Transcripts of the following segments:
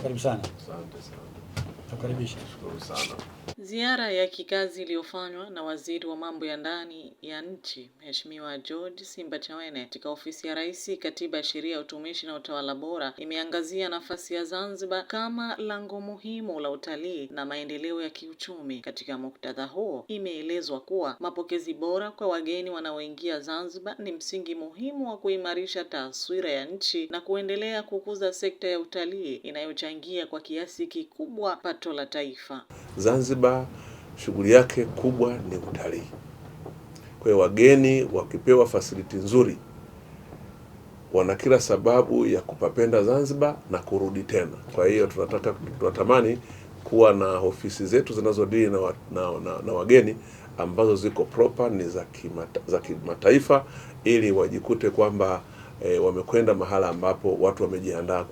Karibu sana. Asante sana. Tukaribisha. Shukuru sana. Ziara ya kikazi iliyofanywa na Waziri wa Mambo ya Ndani ya Nchi, Mheshimiwa George Simbachawene katika ofisi ya Rais, Katiba ya Sheria ya Utumishi na Utawala Bora imeangazia nafasi ya Zanzibar kama lango muhimu la utalii na maendeleo ya kiuchumi. Katika muktadha huo, imeelezwa kuwa mapokezi bora kwa wageni wanaoingia Zanzibar ni msingi muhimu wa kuimarisha taswira ya nchi na kuendelea kukuza sekta ya utalii inayochangia kwa kiasi kikubwa pato la taifa. Zanzibar shughuli yake kubwa ni utalii. Kwa hiyo wageni wakipewa facility nzuri wana kila sababu ya kupapenda Zanzibar na kurudi tena. Kwa hiyo tunatamani kuwa na ofisi zetu zinazodili na wageni ambazo ziko proper, ni za kimataifa, ili wajikute kwamba wamekwenda mahala ambapo watu wamejiandaa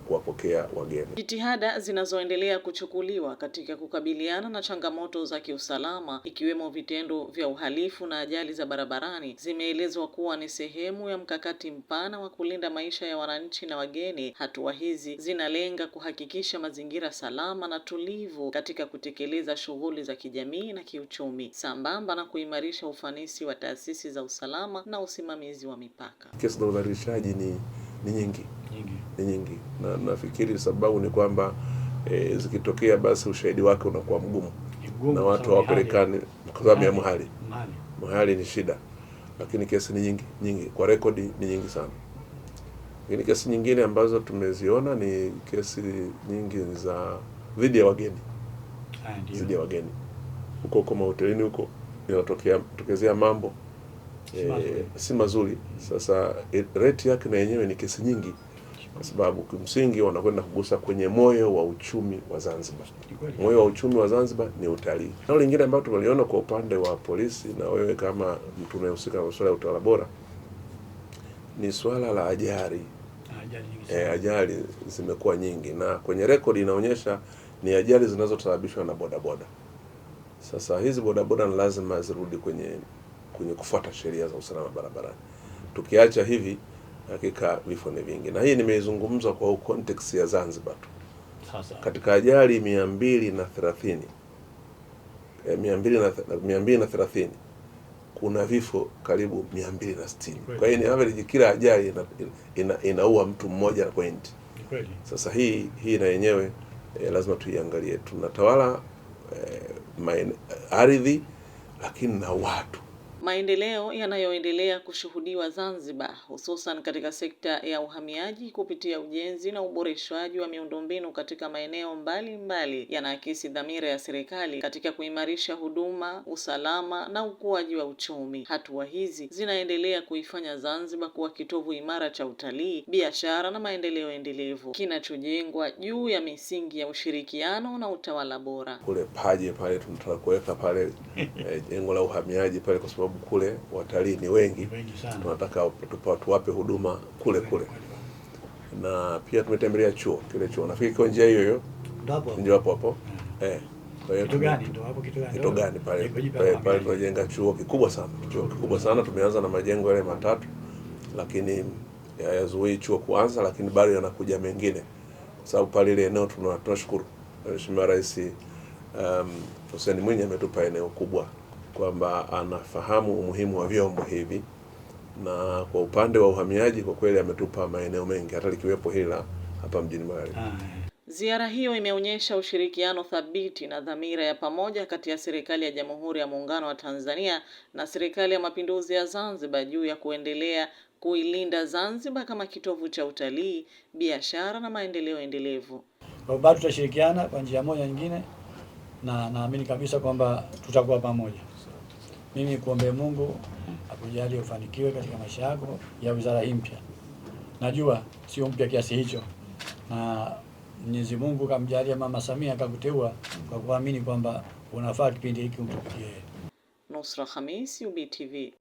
kuwapokea wageni. Jitihada zinazoendelea kuchukuliwa katika kukabiliana na changamoto za kiusalama ikiwemo vitendo vya uhalifu na ajali za barabarani zimeelezwa kuwa ni sehemu ya mkakati mpana wa kulinda maisha ya wananchi na wageni. Hatua hizi zinalenga kuhakikisha mazingira salama na tulivu katika kutekeleza shughuli za kijamii na kiuchumi, sambamba na kuimarisha ufanisi wa taasisi za usalama na usimamizi wa mipaka. Kesi za udhalilishaji ni nyingi. Na nafikiri sababu ni kwamba zikitokea basi ushahidi wake unakuwa mgumu na watu hawapelekani kwa sababu ya mahali ni shida. Lakini kesi ni nyingi, kwa rekodi ni nyingi sana. Lakini kesi nyingine ambazo tumeziona ni kesi nyingi za dhidi ya wageni. Huko mahotelini huko inatokezea mambo si mazuri. Sasa rate yake na yenyewe ni kesi nyingi, kwa sababu kimsingi wanakwenda kugusa kwenye moyo wa uchumi wa Zanzibar. Moyo wa uchumi wa Zanzibar ni utalii. Na lingine ambalo tumeliona kwa upande wa polisi, na wewe kama mtu unayehusika na masuala ya utawala bora, ni swala la ajali. Ajali zimekuwa nyingi, na kwenye rekodi inaonyesha ni ajali zinazosababishwa na bodaboda. Sasa hizi bodaboda ni lazima zirudi kwenye kufuata sheria za usalama barabarani. Tukiacha hivi, hakika vifo ni vingi. Na hii nimeizungumza kwa context ya Zanzibar tu. Sasa katika ajali 230 kuna vifo karibu 260. Kwa hiyo ni average, kila ajali inaua mtu mmoja na point. Sasa hii na yenyewe lazima tuiangalie. Tunatawala ardhi, lakini na watu. Maendeleo yanayoendelea kushuhudiwa Zanzibar, hususan katika sekta ya uhamiaji kupitia ujenzi na uboreshwaji wa miundombinu katika maeneo mbalimbali, yanaakisi dhamira ya serikali katika kuimarisha huduma, usalama na ukuaji wa uchumi. Hatua hizi zinaendelea kuifanya Zanzibar kuwa kitovu imara cha utalii, biashara na maendeleo endelevu, kinachojengwa juu ya misingi ya ushirikiano na utawala bora. Kule Paje pale tunataka kuweka pale jengo la uhamiaji pale, kwa sababu kule watalii ni wengi tunataka tuwape huduma kule. Na pia tumetembelea chuo, kile chuo nafikiri kwa njia hiyo ndio hapo. Kwa hiyo kitu gani pale tunajenga chuo kikubwa sana. Tumeanza na majengo yale 3, lakini hayazuii chuo kuanza, lakini bado yanakuja mengine, kwa sababu pale ile eneo tunashukuru Mheshimiwa Rais Hussein Mwinyi ametupa eneo kubwa, kwamba anafahamu umuhimu wa vyombo hivi, na kwa upande wa uhamiaji kwa kweli ametupa maeneo mengi, hata likiwepo hila hapa mjini Magharibi. Ziara hiyo imeonyesha ushirikiano thabiti na dhamira ya pamoja kati ya serikali ya Jamhuri ya Muungano wa Tanzania na serikali ya Mapinduzi ya Zanzibar juu ya kuendelea kuilinda Zanzibar kama kitovu cha utalii, biashara na maendeleo endelevu. Kwa bado tutashirikiana kwa njia moja nyingine, na naamini kabisa kwamba tutakuwa pamoja. Mimi kuombe Mungu akujalie ufanikiwe katika maisha yako ya wizara hii mpya. Najua sio mpya kiasi hicho, na Mwenyezi Mungu kamjalia Mama Samia akakuteua kwa kuamini kwamba unafaa kipindi hiki umtumikie. Nusra Khamis, UBTV.